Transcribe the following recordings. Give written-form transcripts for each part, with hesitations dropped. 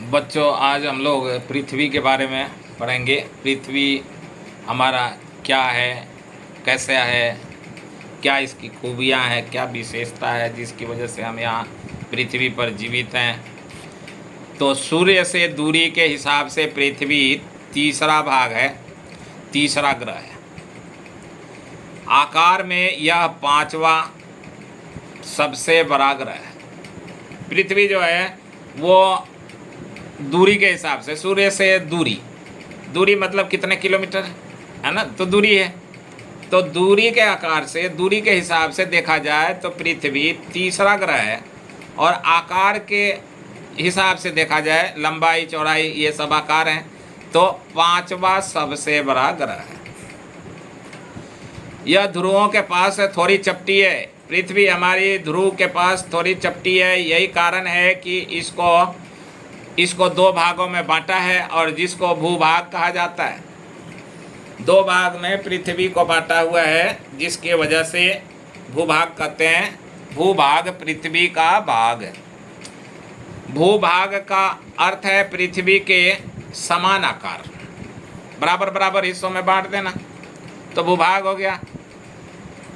बच्चों, आज हम लोग पृथ्वी के बारे में पढ़ेंगे। पृथ्वी हमारा क्या है, कैसा है, क्या इसकी खूबियाँ हैं, क्या विशेषता है जिसकी वजह से हम यहाँ पृथ्वी पर जीवित हैं। तो सूर्य से दूरी के हिसाब से पृथ्वी तीसरा भाग है, तीसरा ग्रह है। आकार में यह पांचवा सबसे बड़ा ग्रह है। पृथ्वी जो है वो दूरी के हिसाब से, सूर्य से दूरी मतलब कितने किलोमीटर है ना, तो दूरी है। तो दूरी के आकार से, दूरी के हिसाब से देखा जाए तो पृथ्वी तीसरा ग्रह है। और आकार के हिसाब से देखा जाए, लंबाई चौड़ाई ये सब आकार हैं, तो पांचवा सबसे बड़ा ग्रह है। यह ध्रुवों के पास थोड़ी चपटी है। पृथ्वी हमारी ध्रुव के पास थोड़ी चपटी है। यही कारण है कि इसको दो भागों में बांटा है और जिसको भूभाग कहा जाता है। दो भाग में पृथ्वी को बांटा हुआ है, जिसके वजह से भूभाग कहते हैं। भूभाग पृथ्वी का भाग। भूभाग का अर्थ है पृथ्वी के समान आकार, बराबर बराबर हिस्सों में बांट देना, तो भूभाग हो गया।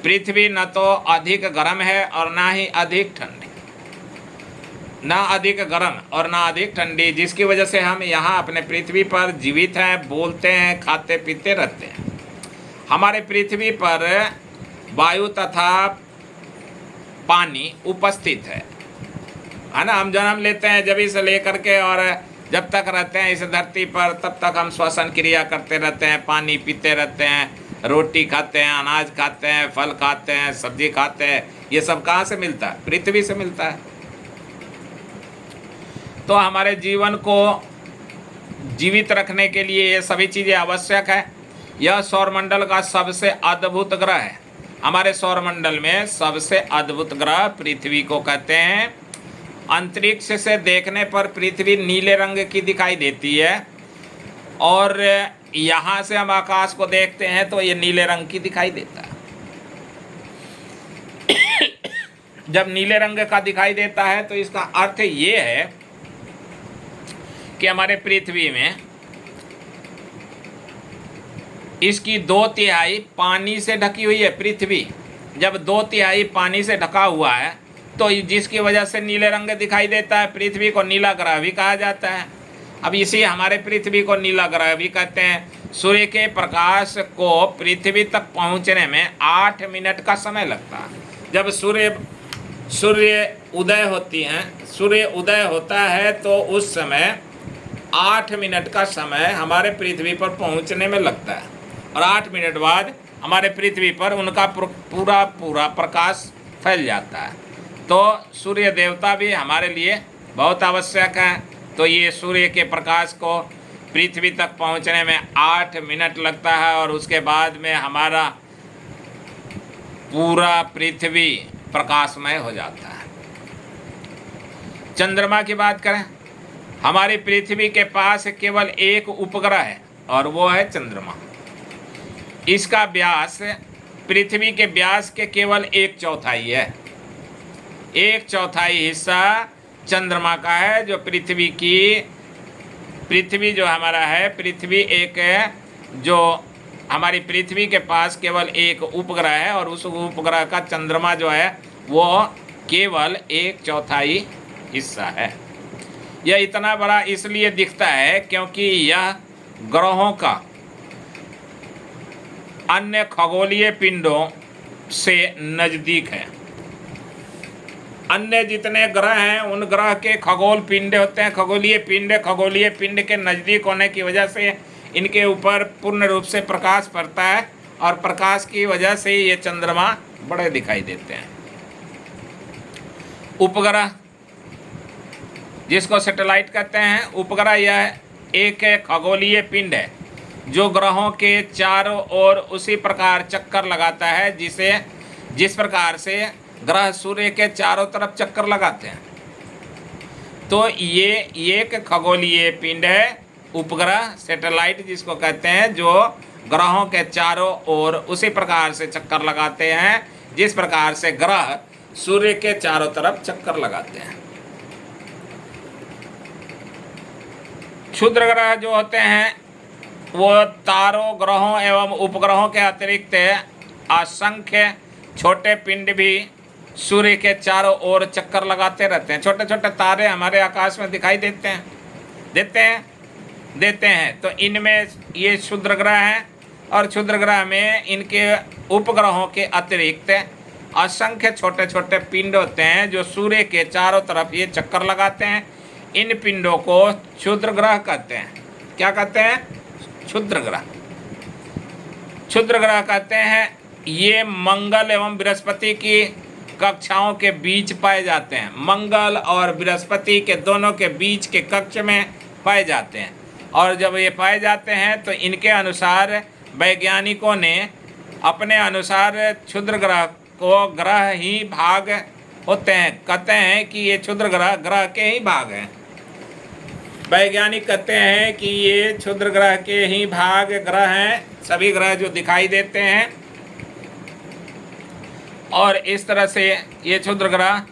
पृथ्वी न तो अधिक गर्म है और ना ही अधिक ठंडी, ना अधिक गर्म और ना अधिक ठंडी, जिसकी वजह से हम यहाँ अपने पृथ्वी पर जीवित हैं, बोलते हैं, खाते पीते रहते हैं। हमारे पृथ्वी पर वायु तथा पानी उपस्थित है ना। हम जन्म लेते हैं जब से लेकर के, और जब तक रहते हैं इस धरती पर तब तक हम श्वसन क्रिया करते रहते हैं, पानी पीते रहते हैं, रोटी खाते हैं, अनाज खाते हैं, फल खाते हैं, सब्जी खाते हैं। ये सब कहाँ से मिलता है? पृथ्वी से मिलता है। तो हमारे जीवन को जीवित रखने के लिए ये सभी चीज़ें आवश्यक है। यह सौरमंडल का सबसे अद्भुत ग्रह है। हमारे सौरमंडल में सबसे अद्भुत ग्रह पृथ्वी को कहते हैं। अंतरिक्ष से देखने पर पृथ्वी नीले रंग की दिखाई देती है, और यहाँ से हम आकाश को देखते हैं तो ये नीले रंग की दिखाई देता है। जब नीले रंग का दिखाई देता है तो इसका अर्थ ये है कि हमारे पृथ्वी में इसकी 2/3 पानी से ढकी हुई है। पृथ्वी जब 2/3 पानी से ढका हुआ है तो जिसकी वजह से नीले रंग दिखाई देता है। पृथ्वी को नीला ग्रह भी कहा जाता है। अब इसी हमारे पृथ्वी को नीला ग्रह भी कहते हैं। सूर्य के प्रकाश को पृथ्वी तक पहुंचने में 8 मिनट का समय लगता है। जब सूर्य उदय होता है तो उस समय 8 मिनट का समय हमारे पृथ्वी पर पहुंचने में लगता है, और 8 मिनट बाद हमारे पृथ्वी पर उनका पूरा प्रकाश फैल जाता है। तो सूर्य देवता भी हमारे लिए बहुत आवश्यक है। तो ये सूर्य के प्रकाश को पृथ्वी तक पहुंचने में 8 मिनट लगता है, और उसके बाद में हमारा पूरा पृथ्वी प्रकाशमय हो जाता है। चंद्रमा की बात करें, हमारी पृथ्वी के पास केवल एक उपग्रह है और वो है चंद्रमा। इसका व्यास पृथ्वी के व्यास के केवल 1/4 है। 1/4 हिस्सा चंद्रमा का है। जो पृथ्वी जो हमारा है, पृथ्वी एक जो हमारी पृथ्वी के पास केवल एक उपग्रह है, और उस उपग्रह का चंद्रमा जो है वो केवल 1/4 हिस्सा है। यह इतना बड़ा इसलिए दिखता है क्योंकि यह ग्रहों का अन्य खगोलीय पिंडों से नज़दीक है। अन्य जितने ग्रह हैं उन ग्रह के खगोल पिंड होते हैं, खगोलीय पिंड के नज़दीक होने की वजह से इनके ऊपर पूर्ण रूप से प्रकाश पड़ता है, और प्रकाश की वजह से ये चंद्रमा बड़े दिखाई देते हैं। उपग्रह जिसको सैटेलाइट कहते हैं, उपग्रह यह एक खगोलीय पिंड है जो ग्रहों के चारों ओर उसी प्रकार चक्कर लगाता है जिस प्रकार से ग्रह सूर्य के चारों तरफ चक्कर लगाते हैं। तो ये एक खगोलीय पिंड है, उपग्रह सैटेलाइट जिसको कहते हैं, जो ग्रहों के चारों ओर उसी प्रकार से चक्कर लगाते हैं जिस प्रकार से ग्रह सूर्य के चारों तरफ चक्कर लगाते हैं। क्षुद्र ग्रह जो होते हैं वो तारों, ग्रहों एवं उपग्रहों के अतिरिक्त असंख्य छोटे पिंड भी सूर्य के चारों ओर चक्कर लगाते रहते हैं। छोटे छोटे तारे हमारे आकाश में दिखाई देते हैं। तो इनमें ये क्षुद्र ग्रह हैं, और क्षुद्र ग्रह में इनके उपग्रहों के अतिरिक्त असंख्य छोटे छोटे पिंड होते हैं जो सूर्य के चारों तरफ ये चक्कर लगाते हैं। इन पिंडों को क्षुद्र ग्रह कहते हैं। क्या कहते हैं? क्षुद्र ग्रह। क्षुद्र ग्रह कहते हैं। ये मंगल एवं बृहस्पति की कक्षाओं के बीच पाए जाते हैं। मंगल और बृहस्पति के दोनों के बीच के कक्ष में पाए जाते हैं, और जब ये पाए जाते हैं तो इनके अनुसार वैज्ञानिकों ने अपने अनुसार क्षुद्र ग्रह को ग्रह ही भाग होते हैं। कहते हैं कि ये क्षुद्र ग्रह ग्रह के ही भाग हैं। वैज्ञानिक कहते हैं कि ये क्षुद्र ग्रह के ही भाग ग्रह हैं, सभी ग्रह जो दिखाई देते हैं। और इस तरह से ये क्षुद्र ग्रह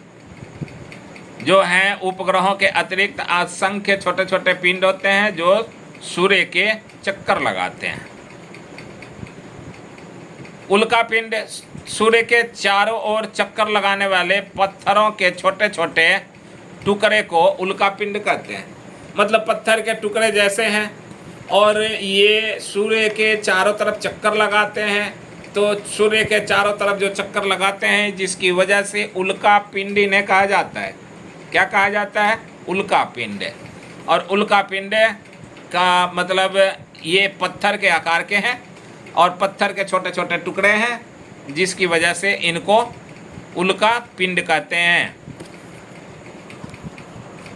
जो हैं उपग्रहों के अतिरिक्त असंख्य छोटे छोटे पिंड होते हैं जो सूर्य के चक्कर लगाते हैं। उल्का पिंड सूर्य के चारों ओर चक्कर लगाने वाले पत्थरों के छोटे छोटे टुकड़े को उल्का पिंड कहते हैं। मतलब पत्थर के टुकड़े जैसे हैं, और ये सूर्य के चारों तरफ चक्कर लगाते हैं। तो सूर्य के चारों तरफ जो चक्कर लगाते हैं, जिसकी वजह से उल्का पिंड इन्हें कहा जाता है। क्या कहा जाता है? उल्का पिंड। और उल्का पिंड का मतलब ये पत्थर के आकार के हैं और पत्थर के छोटे छोटे टुकड़े हैं, जिसकी वजह से इनको उल्का पिंड कहते हैं।